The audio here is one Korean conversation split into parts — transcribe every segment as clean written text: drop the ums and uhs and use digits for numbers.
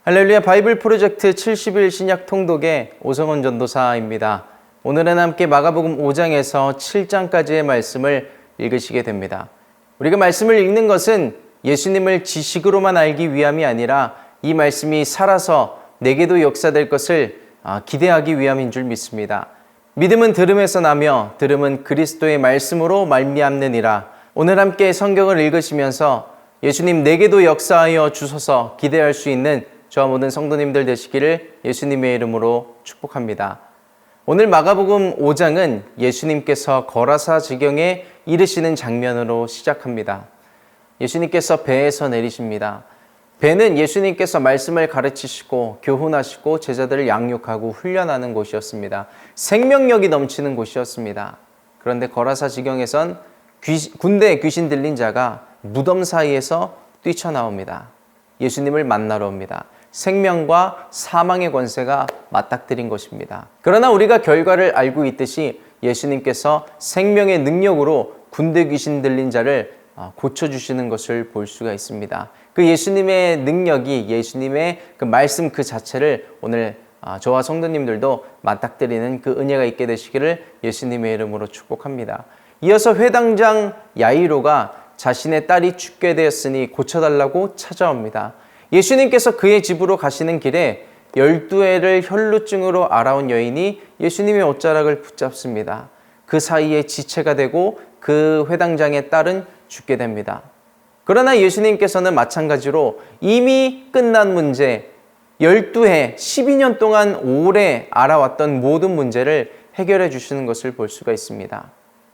할렐루야 바이블 프로젝트 70일 신약 통독의 오성원 전도사입니다. 오늘은 함께 마가복음 5장에서 7장까지의 말씀을 읽으시게 됩니다. 우리가 말씀을 읽는 것은 예수님을 지식으로만 알기 위함이 아니라 이 말씀이 살아서 내게도 역사될 것을 기대하기 위함인 줄 믿습니다. 믿음은 들음에서 나며 들음은 그리스도의 말씀으로 말미암느니라. 오늘 함께 성경을 읽으시면서 예수님 내게도 역사하여 주소서 기대할 수 있는 저와 모든 성도님들 되시기를 예수님의 이름으로 축복합니다. 오늘 마가복음 5장은 예수님께서 거라사 지경에 이르시는 장면으로 시작합니다. 예수님께서 배에서 내리십니다. 배는 예수님께서 말씀을 가르치시고 교훈하시고 제자들을 양육하고 훈련하는 곳이었습니다. 생명력이 넘치는 곳이었습니다. 그런데 거라사 지경에선 군대에 귀신 들린 자가 무덤 사이에서 뛰쳐나옵니다. 예수님을 만나러 옵니다. 생명과 사망의 권세가 맞닥뜨린 것입니다. 그러나 우리가 결과를 알고 있듯이 예수님께서 생명의 능력으로 군대 귀신 들린 자를 고쳐주시는 것을 볼 수가 있습니다. 그 예수님의 능력이 예수님의 그 말씀 그 자체를 오늘 저와 성도님들도 맞닥뜨리는 그 은혜가 있게 되시기를 예수님의 이름으로 축복합니다. 이어서 회당장 야이로가 자신의 딸이 죽게 되었으니 고쳐달라고 찾아옵니다. 예수님께서 그의 집으로 가시는 길에 12해를 혈루증으로 앓아온 여인이 예수님의 옷자락을 붙잡습니다. 그 사이에 지체가 되고 그 회당장의 딸은 죽게 됩니다. 그러나 예수님께서는 마찬가지로 이미 끝난 문제, 12해, 12년 동안 오래 앓아왔던 모든 문제를 해결해 주시는 것을 볼 수가 있습니다.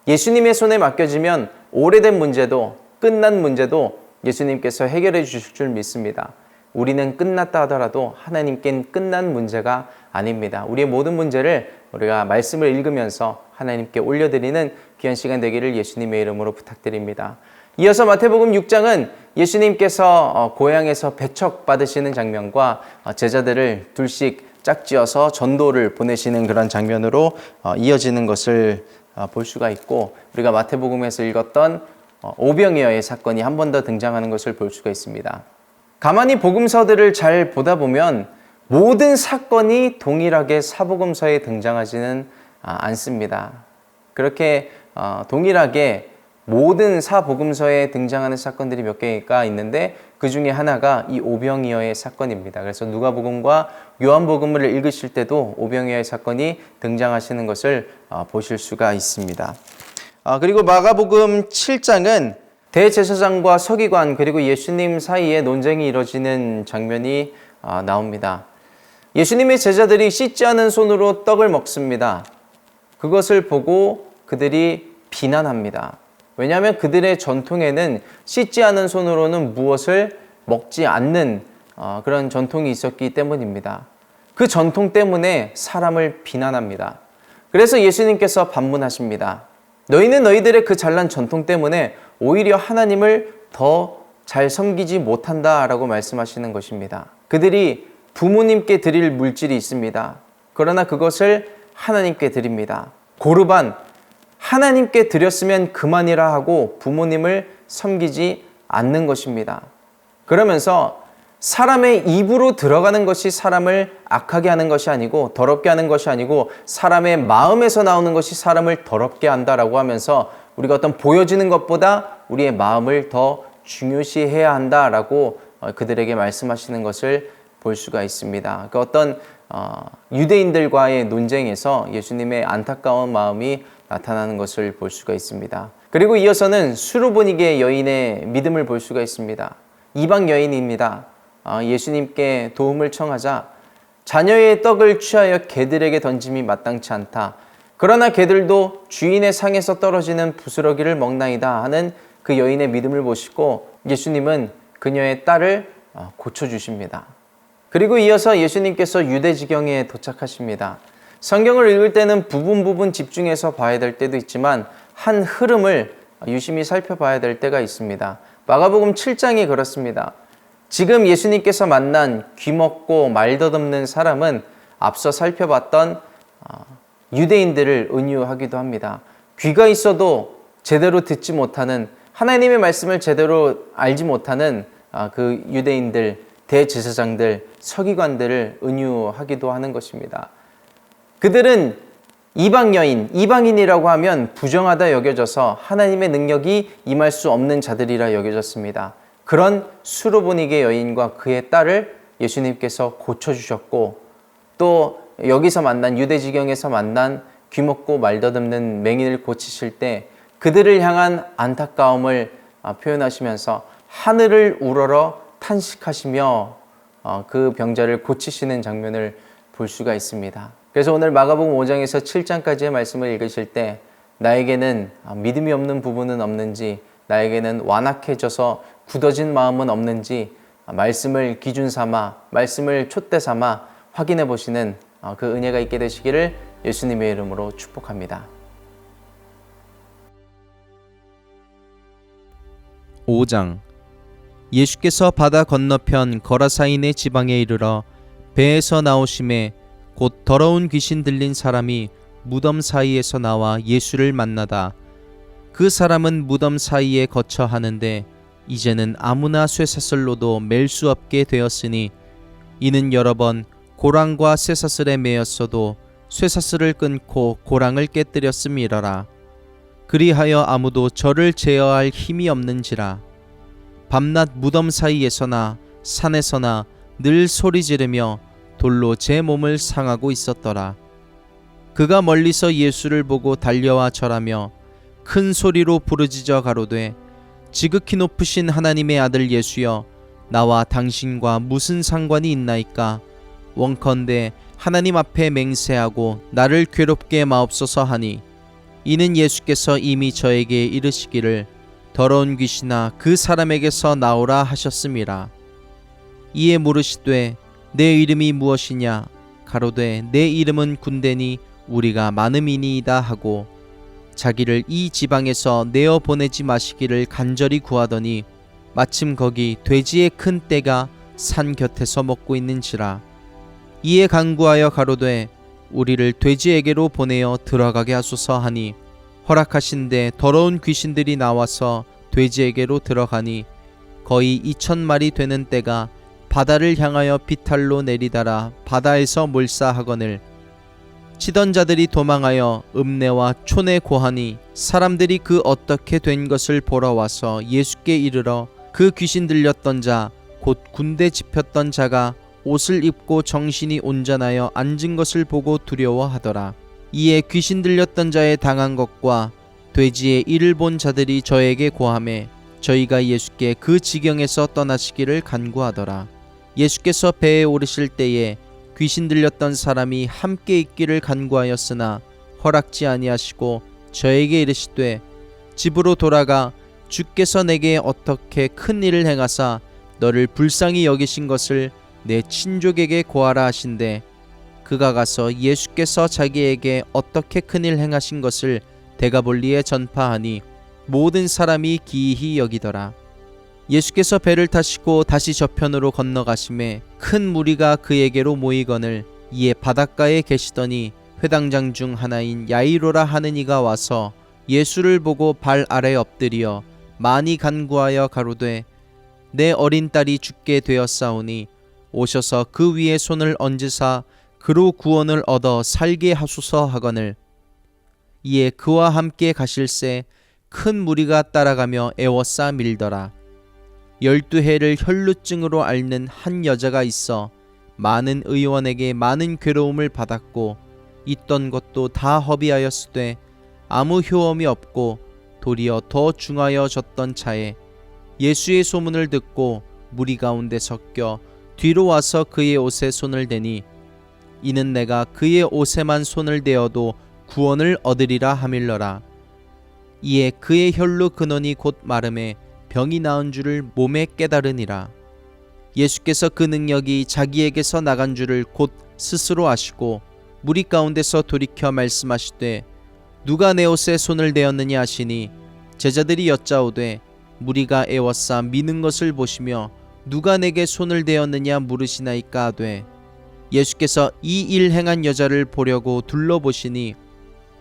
예수님의 손에 맡겨지면 오래된 문제도 끝난 문제도 예수님께서 해결해 주실 줄 믿습니다. 우리는 끝났다 하더라도 하나님께는 끝난 문제가 아닙니다. 우리의 모든 문제를 우리가 말씀을 읽으면서 하나님께 올려드리는 귀한 시간 되기를 예수님의 이름으로 부탁드립니다. 이어서 마태복음 6장은 예수님께서 고향에서 배척 받으시는 장면과 제자들을 둘씩 짝지어서 전도를 보내시는 그런 장면으로 이어지는 것을 볼 수가 있고, 우리가 마태복음에서 읽었던 오병이어의 사건이 한 번 더 등장하는 것을 볼 수가 있습니다. 가만히 복음서들을 잘 보다 보면 모든 사건이 동일하게 사복음서에 등장하지는 않습니다. 그렇게 동일하게 모든 사복음서에 등장하는 사건들이 몇 개가 있는데 그 중에 하나가 이 오병이어의 사건입니다. 그래서 누가복음과 요한복음을 읽으실 때도 오병이어의 사건이 등장하시는 것을 보실 수가 있습니다. 그리고 마가복음 7장은 대제사장과 서기관 그리고 예수님 사이에 논쟁이 이루어지는 장면이 나옵니다. 예수님의 제자들이 씻지 않은 손으로 떡을 먹습니다. 그것을 보고 그들이 비난합니다. 왜냐하면 그들의 전통에는 씻지 않은 손으로는 무엇을 먹지 않는 그런 전통이 있었기 때문입니다. 그 전통 때문에 사람을 비난합니다. 그래서 예수님께서 반문하십니다. 너희는 너희들의 그 잘난 전통 때문에 오히려 하나님을 더 잘 섬기지 못한다라고 말씀하시는 것입니다. 그들이 부모님께 드릴 물질이 있습니다. 그러나 그것을 하나님께 드립니다. 고르반, 하나님께 드렸으면 그만이라 하고 부모님을 섬기지 않는 것입니다. 그러면서 사람의 입으로 들어가는 것이 사람을 악하게 하는 것이 아니고 더럽게 하는 것이 아니고 사람의 마음에서 나오는 것이 사람을 더럽게 한다라고 하면서 우리가 어떤 보여지는 것보다 우리의 마음을 더 중요시해야 한다라고 그들에게 말씀하시는 것을 볼 수가 있습니다. 그 어떤 유대인들과의 논쟁에서 예수님의 안타까운 마음이 나타나는 것을 볼 수가 있습니다. 그리고 이어서는 수르보니게 여인의 믿음을 볼 수가 있습니다. 이방 여인입니다. 예수님께 도움을 청하자 자녀의 떡을 취하여 개들에게 던짐이 마땅치 않다. 그러나 개들도 주인의 상에서 떨어지는 부스러기를 먹나이다 하는 그 여인의 믿음을 보시고 예수님은 그녀의 딸을 고쳐주십니다. 그리고 이어서 예수님께서 유대지경에 도착하십니다. 성경을 읽을 때는 부분 집중해서 봐야 될 때도 있지만 한 흐름을 유심히 살펴봐야 될 때가 있습니다. 마가복음 7장이 그렇습니다. 지금 예수님께서 만난 귀먹고 말 더듬는 사람은 앞서 살펴봤던 유대인들을 은유하기도 합니다. 귀가 있어도 제대로 듣지 못하는, 하나님의 말씀을 제대로 알지 못하는 그 유대인들, 대제사장들, 서기관들을 은유하기도 하는 것입니다. 그들은 이방 여인, 이방인이라고 하면 부정하다 여겨져서 하나님의 능력이 임할 수 없는 자들이라 여겨졌습니다. 그런 수로보니게 여인과 그의 딸을 예수님께서 고쳐주셨고, 또 여기서 만난 유대지경에서 만난 귀먹고 말더듬는 맹인을 고치실 때 그들을 향한 안타까움을 표현하시면서 하늘을 우러러 탄식하시며 그 병자를 고치시는 장면을 볼 수가 있습니다. 그래서 오늘 마가복음 5장에서 7장까지의 말씀을 읽으실 때 나에게는 믿음이 없는 부분은 없는지, 나에게는 완악해져서 굳어진 마음은 없는지 말씀을 기준 삼아, 말씀을 촛대 삼아 확인해 보시는 그 은혜가 있게 되시기를 예수님의 이름으로 축복합니다. 5장. 예수께서 바다 건너편 거라사인의 지방에 이르러 배에서 나오심에 곧 더러운 귀신 들린 사람이 무덤 사이에서 나와 예수를 만나다. 그 사람은 무덤 사이에 거처 하는데 이제는 아무나 쇠사슬로도 맬 수 없게 되었으니, 이는 여러 번 고랑과 쇠사슬에 매였어도 쇠사슬을 끊고 고랑을 깨뜨렸음이러라. 그리하여 아무도 저를 제어할 힘이 없는지라. 밤낮 무덤 사이에서나 산에서나 늘 소리 지르며 돌로 제 몸을 상하고 있었더라. 그가 멀리서 예수를 보고 달려와 절하며 큰 소리로 부르짖어 가로되, 지극히 높으신 하나님의 아들 예수여, 나와 당신과 무슨 상관이 있나이까? 원컨대 하나님 앞에 맹세하고 나를 괴롭게 마옵소서 하니, 이는 예수께서 이미 저에게 이르시기를 더러운 귀신아 그 사람에게서 나오라 하셨음이라. 이에 물으시되 내 이름이 무엇이냐? 가로되 내 이름은 군대니 우리가 많음이니이다 하고, 자기를 이 지방에서 내어 보내지 마시기를 간절히 구하더니 마침 거기 돼지의 큰 떼가 산 곁에서 먹고 있는지라. 이에 간구하여 가로되 우리를 돼지에게로 보내어 들어가게 하소서 하니, 허락하신데 더러운 귀신들이 나와서 돼지에게로 들어가니 거의 2,000마리 되는 떼가 바다를 향하여 비탈로 내리다라 바다에서 몰사하거늘, 치던 자들이 도망하여 읍내와 촌에 고하니 사람들이 그 어떻게 된 것을 보러 와서 예수께 이르러 그 귀신 들렸던 자 곧 군대 집혔던 자가 옷을 입고 정신이 온전하여 앉은 것을 보고 두려워하더라. 이에 귀신 들렸던 자의 당한 것과 돼지의 일을 본 자들이 저에게 고하매 저희가 예수께 그 지경에서 떠나시기를 간구하더라. 예수께서 배에 오르실 때에 귀신 들렸던 사람이 함께 있기를 간구하였으나 허락지 아니하시고 저에게 이르시되, 집으로 돌아가 주께서 내게 어떻게 큰 일을 행하사 너를 불쌍히 여기신 것을 내 친족에게 고하라 하신대, 그가 가서 예수께서 자기에게 어떻게 큰 일 행하신 것을 데가볼리에 전파하니 모든 사람이 기이히 여기더라. 예수께서 배를 타시고 다시 저편으로 건너가심에 큰 무리가 그에게로 모이거늘, 이에 바닷가에 계시더니 회당장 중 하나인 야이로라 하는 이가 와서 예수를 보고 발 아래 엎드려 많이 간구하여 가로되, 내 어린 딸이 죽게 되었사오니 오셔서 그 위에 손을 얹으사 그로 구원을 얻어 살게 하소서 하거늘, 이에 그와 함께 가실새 큰 무리가 따라가며 애워싸 밀더라. 12해를 혈루증으로 앓는 한 여자가 있어 많은 의원에게 많은 괴로움을 받았고 있던 것도 다 허비하였으되 아무 효험이 없고 도리어 더 중하여졌던 차에 예수의 소문을 듣고 무리 가운데 섞여 뒤로 와서 그의 옷에 손을 대니, 이는 내가 그의 옷에만 손을 대어도 구원을 얻으리라 하밀러라. 이에 그의 혈루 근원이 곧 마름에 병이 나은 줄을 몸에 깨달으니라. 예수께서 그 능력이 자기에게서 나간 줄을 곧 스스로 아시고 무리 가운데서 돌이켜 말씀하시되, 누가 내 옷에 손을 대었느냐 하시니, 제자들이 여짜오되 무리가 애워싸 미는 것을 보시며 누가 내게 손을 대었느냐 물으시나이까 하되, 예수께서 이 일 행한 여자를 보려고 둘러보시니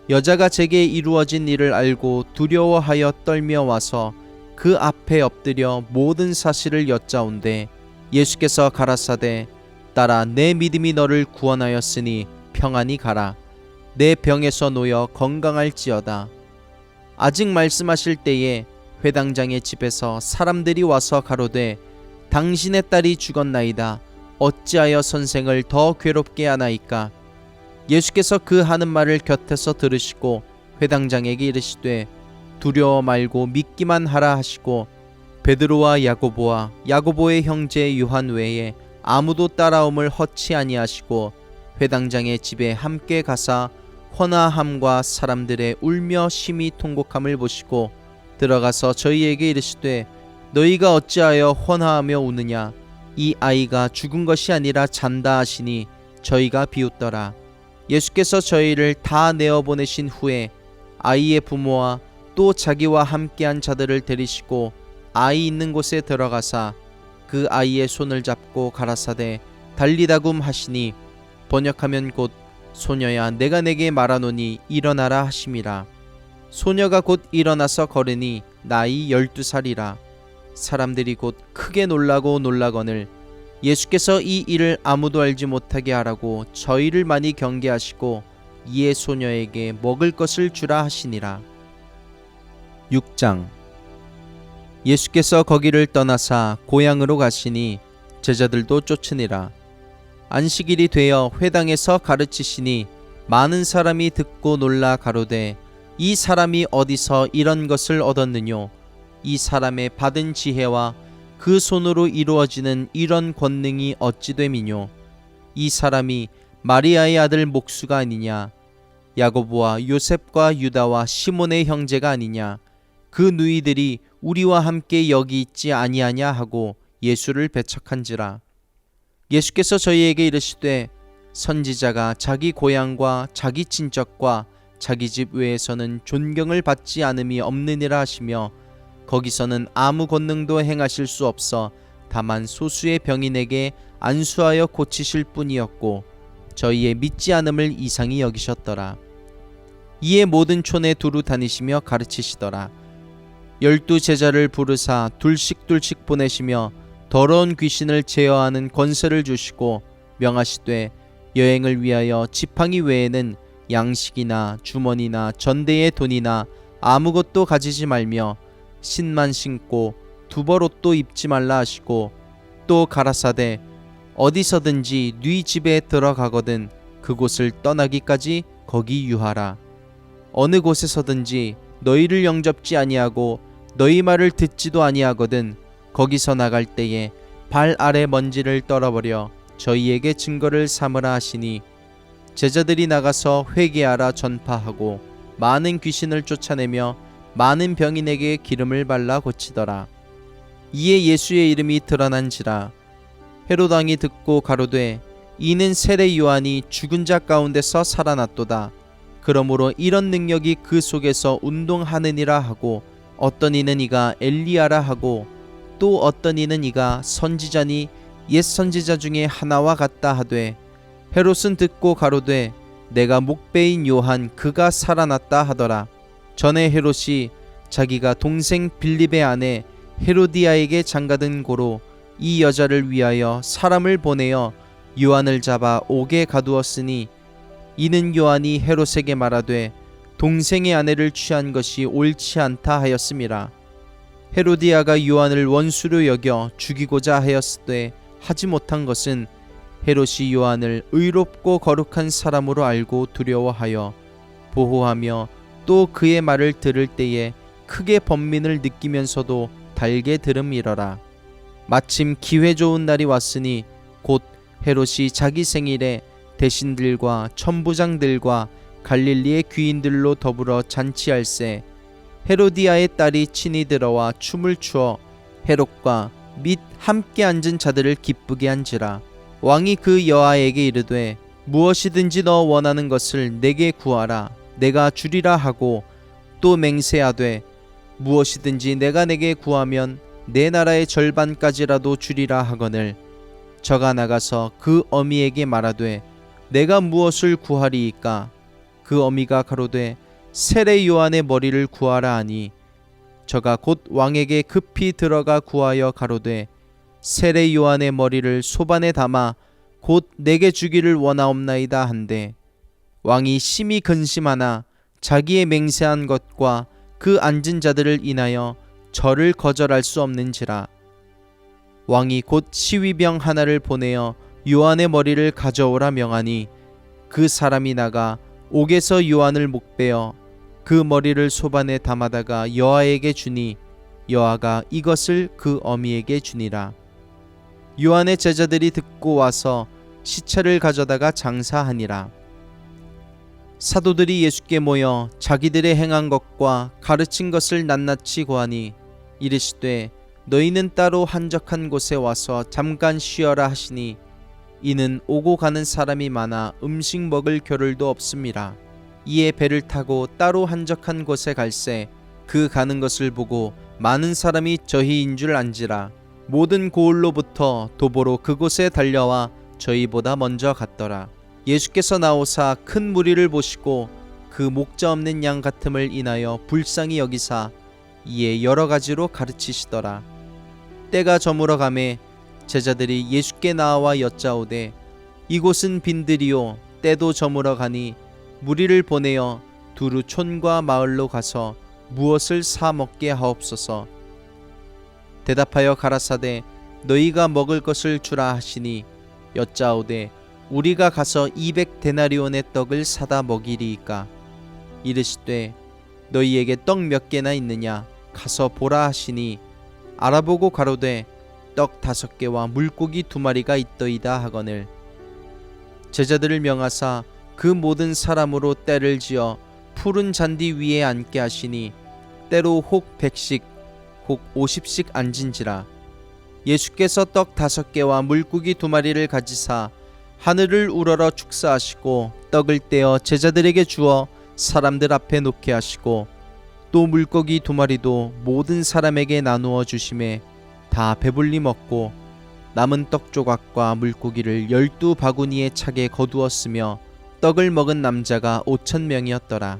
여자가 제게 이루어진 일을 알고 두려워하여 떨며 와서 그 앞에 엎드려 모든 사실을 여짜온대, 예수께서 가라사대 딸아, 내 믿음이 너를 구원하였으니 평안히 가라. 내 병에서 놓여 건강할지어다. 아직 말씀하실 때에 회당장의 집에서 사람들이 와서 가로되 당신의 딸이 죽었나이다. 어찌하여 선생을 더 괴롭게 하나이까? 예수께서 그 하는 말을 곁에서 들으시고 회당장에게 이르시되 두려워 말고 믿기만 하라 하시고 베드로와 야고보와 야고보의 형제 요한 외에 아무도 따라옴을 허치 아니하시고 회당장의 집에 함께 가사 헌화함과 사람들의 울며 심히 통곡함을 보시고 들어가서 저희에게 이르시되 너희가 어찌하여 헌화하며 우느냐? 이 아이가 죽은 것이 아니라 잔다 하시니 저희가 비웃더라. 예수께서 저희를 다 내어보내신 후에 아이의 부모와 또 자기와 함께한 자들을 데리시고 아이 있는 곳에 들어가사 그 아이의 손을 잡고 가라사대 달리다굼 하시니 번역하면 곧 소녀야 내가 내게 말하노니 일어나라 하심이라. 소녀가 곧 일어나서 걸으니 나이 12살이라. 사람들이 곧 크게 놀라고 놀라거늘 예수께서 이 일을 아무도 알지 못하게 하라고 저희를 많이 경계하시고 이에 소녀에게 먹을 것을 주라 하시니라. 6장. 예수께서 거기를 떠나사 고향으로 가시니 제자들도 쫓으니라. 안식일이 되어 회당에서 가르치시니 많은 사람이 듣고 놀라 가로되 이 사람이 어디서 이런 것을 얻었느뇨? 이 사람의 받은 지혜와 그 손으로 이루어지는 이런 권능이 어찌 됨이뇨? 이 사람이 마리아의 아들 목수가 아니냐? 야고보와 요셉과 유다와 시몬의 형제가 아니냐? 그 누이들이 우리와 함께 여기 있지 아니하냐 하고 예수를 배척한지라. 예수께서 저희에게 이르시되 선지자가 자기 고향과 자기 친척과 자기 집 외에서는 존경을 받지 않음이 없느니라 하시며 거기서는 아무 권능도 행하실 수 없어 다만 소수의 병인에게 안수하여 고치실 뿐이었고 저희의 믿지 않음을 이상히 여기셨더라. 이에 모든 촌에 두루 다니시며 가르치시더라. 12 제자를 부르사 둘씩 보내시며 더러운 귀신을 제어하는 권세를 주시고 명하시되 여행을 위하여 지팡이 외에는 양식이나 주머니나 전대의 돈이나 아무것도 가지지 말며 신만 신고 두벌옷도 입지 말라 하시고 또 가라사대 어디서든지 네 집에 들어가거든 그곳을 떠나기까지 거기 유하라. 어느 곳에서든지 너희를 영접지 아니하고 너희 말을 듣지도 아니하거든 거기서 나갈 때에 발 아래 먼지를 떨어버려 저희에게 증거를 삼으라 하시니 제자들이 나가서 회개하라 전파하고 많은 귀신을 쫓아내며 많은 병인에게 기름을 발라 고치더라. 이에 예수의 이름이 드러난지라. 헤롯 왕이 듣고 가로되 이는 세례 요한이 죽은 자 가운데서 살아났도다. 그러므로 이런 능력이 그 속에서 운동하느니라 하고 어떤 이는 이가 엘리야라 하고 또 어떤 이는 이가 선지자니 옛 선지자 중에 하나와 같다 하되 헤롯은 듣고 가로되 내가 목배인 요한 그가 살아났다 하더라. 전에 헤롯이 자기가 동생 빌립의 아내 헤로디아에게 장가든 고로 이 여자를 위하여 사람을 보내어 요한을 잡아 옥에 가두었으니 이는 요한이 헤롯에게 말하되 동생의 아내를 취한 것이 옳지 않다 하였음이라. 헤로디아가 요한을 원수로 여겨 죽이고자 하였으되 하지 못한 것은 헤롯이 요한을 의롭고 거룩한 사람으로 알고 두려워하여 보호하며 또 그의 말을 들을 때에 크게 번민을 느끼면서도 달게 들음이러라. 마침 기회 좋은 날이 왔으니 곧 헤롯이 자기 생일에 대신들과 천부장들과 갈릴리의 귀인들로 더불어 잔치할세 헤로디아의 딸이 친히 들어와 춤을 추어 헤롯과 및 함께 앉은 자들을 기쁘게 한지라. 왕이 그 여아에게 이르되 무엇이든지 너 원하는 것을 내게 구하라 내가 주리라 하고 또 맹세하되 무엇이든지 내가 내게 구하면 내 나라의 절반까지라도 주리라 하거늘 저가 나가서 그 어미에게 말하되 내가 무엇을 구하리이까? 그 어미가 가로되 세례 요한의 머리를 구하라 하니 저가 곧 왕에게 급히 들어가 구하여 가로되 세례 요한의 머리를 소반에 담아 곧 내게 주기를 원하옵나이다 한데 왕이 심히 근심하나 자기의 맹세한 것과 그 앉은 자들을 인하여 절을 거절할 수 없는지라. 왕이 곧 시위병 하나를 보내어 요한의 머리를 가져오라 명하니 그 사람이 나가 옥에서 요한을 목베어 그 머리를 소반에 담아다가 여아에게 주니 여아가 이것을 그 어미에게 주니라. 요한의 제자들이 듣고 와서 시체를 가져다가 장사하니라. 사도들이 예수께 모여 자기들의 행한 것과 가르친 것을 낱낱이 고하니 이르시되 너희는 따로 한적한 곳에 와서 잠깐 쉬어라 하시니 이는 오고 가는 사람이 많아 음식 먹을 겨를도 없음이라. 이에 배를 타고 따로 한적한 곳에 갈새 그 가는 것을 보고 많은 사람이 저희인 줄 안지라. 모든 고을로부터 도보로 그곳에 달려와 저희보다 먼저 갔더라. 예수께서 나오사 큰 무리를 보시고 그 목자 없는 양 같음을 인하여 불쌍히 여기사 이에 여러 가지로 가르치시더라. 때가 저물어 가매 제자들이 예수께 나와 여짜오되 이곳은 빈들이요 때도 저물어 가니 무리를 보내어 두루 촌과 마을로 가서 무엇을 사 먹게 하옵소서. 대답하여 가라사대 너희가 먹을 것을 주라 하시니 여짜오되 우리가 가서 200데나리온의 떡을 사다 먹이리이까. 이르시되 너희에게 떡 몇 개나 있느냐 가서 보라 하시니 알아보고 가로되 떡 5개와 물고기 2마리가 있더이다 하거늘. 제자들을 명하사 그 모든 사람으로 때를 지어 푸른 잔디 위에 앉게 하시니 때로 혹 100씩 혹 50씩 앉은지라. 예수께서 떡 5개와 물고기 2마리를 가지사 하늘을 우러러 축사하시고 떡을 떼어 제자들에게 주어 사람들 앞에 놓게 하시고 또 물고기 2마리도 모든 사람에게 나누어 주심에 다 배불리 먹고 남은 떡 조각과 물고기를 12바구니에 차게 거두었으며 떡을 먹은 남자가 5,000명이었더라.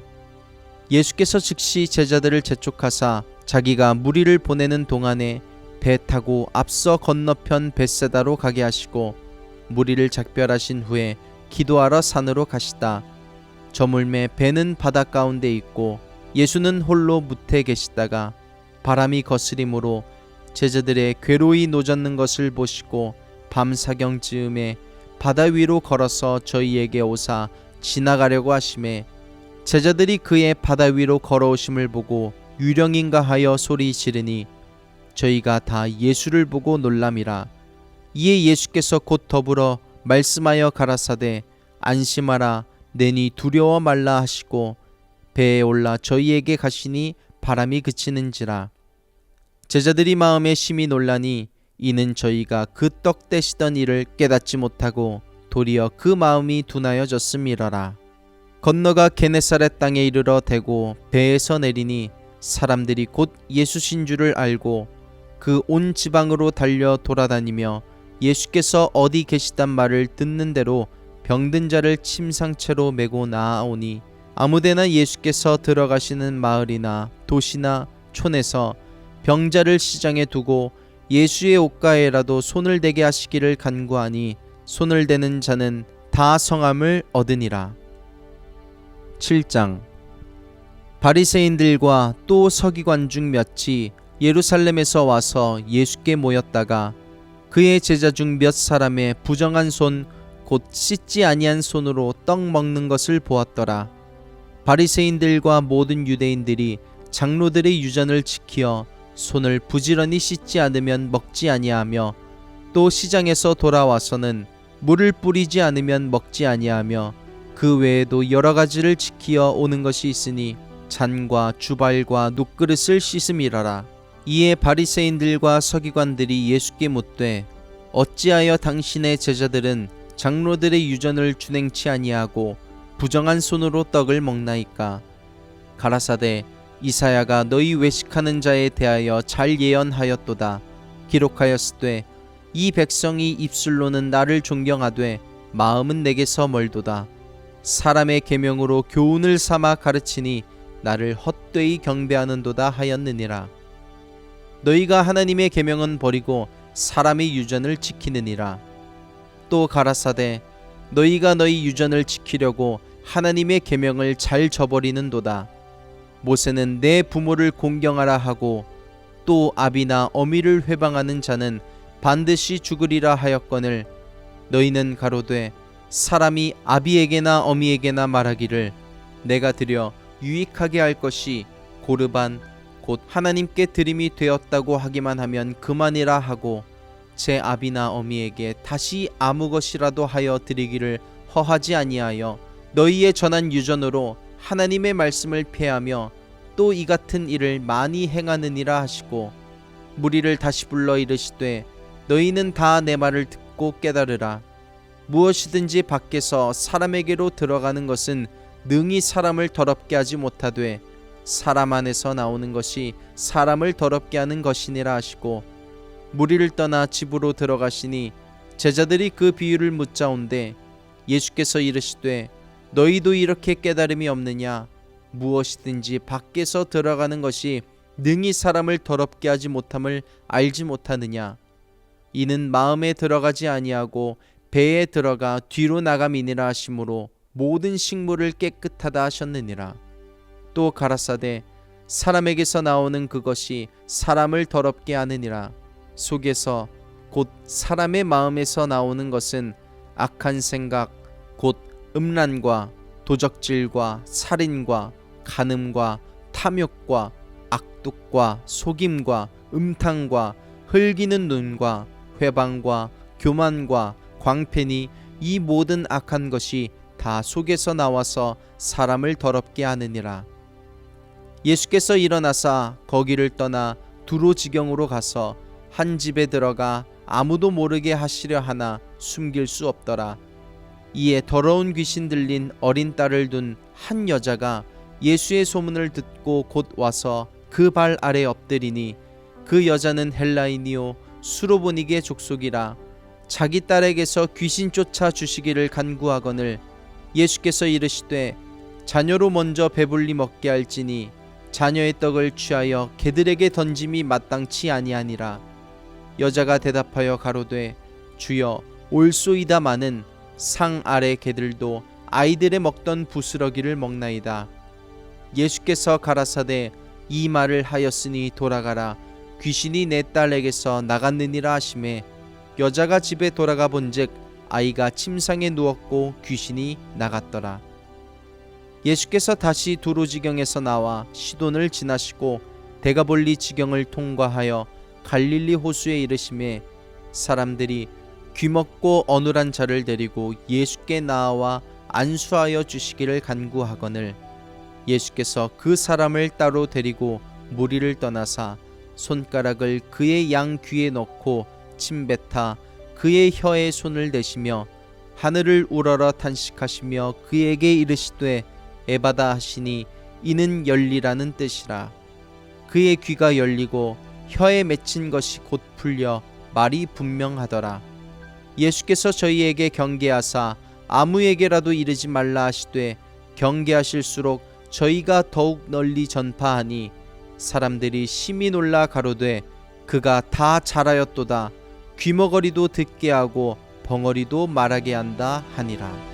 예수께서 즉시 제자들을 재촉하사 자기가 무리를 보내는 동안에 배 타고 앞서 건너편 벳세다로 가게 하시고 무리를 작별하신 후에 기도하러 산으로 가시다. 저물매 배는 바다 가운데 있고 예수는 홀로 무태 계시다가 바람이 거스림으로 제자들의 괴로이 노젓는 것을 보시고 밤 사경 즈음에 바다 위로 걸어서 저희에게 오사 지나가려고 하심에 제자들이 그의 바다 위로 걸어오심을 보고 유령인가 하여 소리 지르니 저희가 다 예수를 보고 놀람이라. 이에 예수께서 곧 더불어 말씀하여 가라사대 안심하라 내니 두려워 말라 하시고 배에 올라 저희에게 가시니 바람이 그치는지라. 제자들이 마음에 심히 놀라니 이는 저희가 그 떡 떼시던 일을 깨닫지 못하고 도리어 그 마음이 둔하여졌음이러라. 건너가 게네사렛 땅에 이르러 대고 배에서 내리니 사람들이 곧 예수신 줄을 알고 그 온 지방으로 달려 돌아다니며 예수께서 어디 계시단 말을 듣는 대로 병든 자를 침상채로 메고 나아오니 아무데나 예수께서 들어가시는 마을이나 도시나 촌에서 병자를 시장에 두고 예수의 옷가에라도 손을 대게 하시기를 간구하니 손을 대는 자는 다 성함을 얻으니라. 7장. 바리새인들과 또 서기관 중 몇이 예루살렘에서 와서 예수께 모였다가 그의 제자 중 몇 사람의 부정한 손 곧 씻지 아니한 손으로 떡 먹는 것을 보았더라. 바리새인들과 모든 유대인들이 장로들의 유전을 지키어 손을 부지런히 씻지 않으면 먹지 아니하며 또 시장에서 돌아와서는 물을 뿌리지 않으면 먹지 아니하며 그 외에도 여러 가지를 지키어 오는 것이 있으니 잔과 주발과 눕그릇을 씻음이라라. 이에 바리새인들과 서기관들이 예수께 묻되 어찌하여 당신의 제자들은 장로들의 유전을 준행치 아니하고 부정한 손으로 떡을 먹나이까. 가라사대 이사야가 너희 외식하는 자에 대하여 잘 예언하였도다. 기록하였으되 이 백성이 입술로는 나를 존경하되 마음은 내게서 멀도다. 사람의 계명으로 교훈을 삼아 가르치니 나를 헛되이 경배하는도다 하였느니라. 너희가 하나님의 계명은 버리고 사람의 유전을 지키느니라. 또 가라사대 너희가 너희 유전을 지키려고 하나님의 계명을 잘 저버리는도다. 모세는 내 부모를 공경하라 하고 또 아비나 어미를 회방하는 자는 반드시 죽으리라 하였거늘 너희는 가로되 사람이 아비에게나 어미에게나 말하기를 내가 드려 유익하게 할 것이 고르반 곧 하나님께 드림이 되었다고 하기만 하면 그만이라 하고 제 아비나 어미에게 다시 아무 것이라도 하여 드리기를 허하지 아니하여 너희의 전한 유전으로 하나님의 말씀을 폐하며 또 이 같은 일을 많이 행하느니라 하시고 무리를 다시 불러 이르시되 너희는 다 내 말을 듣고 깨달으라. 무엇이든지 밖에서 사람에게로 들어가는 것은 능히 사람을 더럽게 하지 못하되 사람 안에서 나오는 것이 사람을 더럽게 하는 것이니라 하시고 무리를 떠나 집으로 들어가시니 제자들이 그 비유를 묻자온데 예수께서 이르시되 너희도 이렇게 깨달음이 없느냐. 무엇이든지 밖에서 들어가는 것이 능히 사람을 더럽게 하지 못함을 알지 못하느냐. 이는 마음에 들어가지 아니하고 배에 들어가 뒤로 나감이니라 하시므로 모든 식물을 깨끗하다 하셨느니라. 또 가라사대 사람에게서 나오는 그것이 사람을 더럽게 하느니라. 속에서 곧 사람의 마음에서 나오는 것은 악한 생각 곧 음란과 도적질과 살인과 간음과 탐욕과 악독과 속임과 음탕과 흘기는 눈과 회방과 교만과 광팬이 이 모든 악한 것이 다 속에서 나와서 사람을 더럽게 하느니라. 예수께서 일어나사 거기를 떠나 두로 지경으로 가서 한 집에 들어가 아무도 모르게 하시려 하나 숨길 수 없더라. 이에 더러운 귀신 들린 어린 딸을 둔 한 여자가 예수의 소문을 듣고 곧 와서 그 발 아래 엎드리니 그 여자는 헬라인이요 수로보니게 족속이라. 자기 딸에게서 귀신 쫓아 주시기를 간구하거늘 예수께서 이르시되 자녀로 먼저 배불리 먹게 할지니 자녀의 떡을 취하여 개들에게 던짐이 마땅치 아니하니라. 여자가 대답하여 가로되 주여 올소이다마는 상 아래 개들도 아이들의 먹던 부스러기를 먹나이다. 예수께서 가라사대 이 말을 하였으니 돌아가라. 귀신이 내 딸에게서 나갔느니라 하시매 여자가 집에 돌아가 본즉 아이가 침상에 누웠고 귀신이 나갔더라. 예수께서 다시 두로 지경에서 나와 시돈을 지나시고 데가볼리 지경을 통과하여 갈릴리 호수에 이르시매 사람들이 귀먹고 어눌한 자를 데리고 예수께 나와 안수하여 주시기를 간구하거늘 예수께서 그 사람을 따로 데리고 무리를 떠나사 손가락을 그의 양 귀에 넣고 침뱉아 그의 혀에 손을 대시며 하늘을 우러러 탄식하시며 그에게 이르시되 에바다 하시니 이는 열리라는 뜻이라. 그의 귀가 열리고 혀에 맺힌 것이 곧 풀려 말이 분명하더라. 예수께서 저희에게 경계하사 아무에게라도 이르지 말라 하시되 경계하실수록 저희가 더욱 널리 전파하니 사람들이 심히 놀라 가로되 그가 다 잘하였도다. 귀머거리도 듣게 하고 벙어리도 말하게 한다 하니라.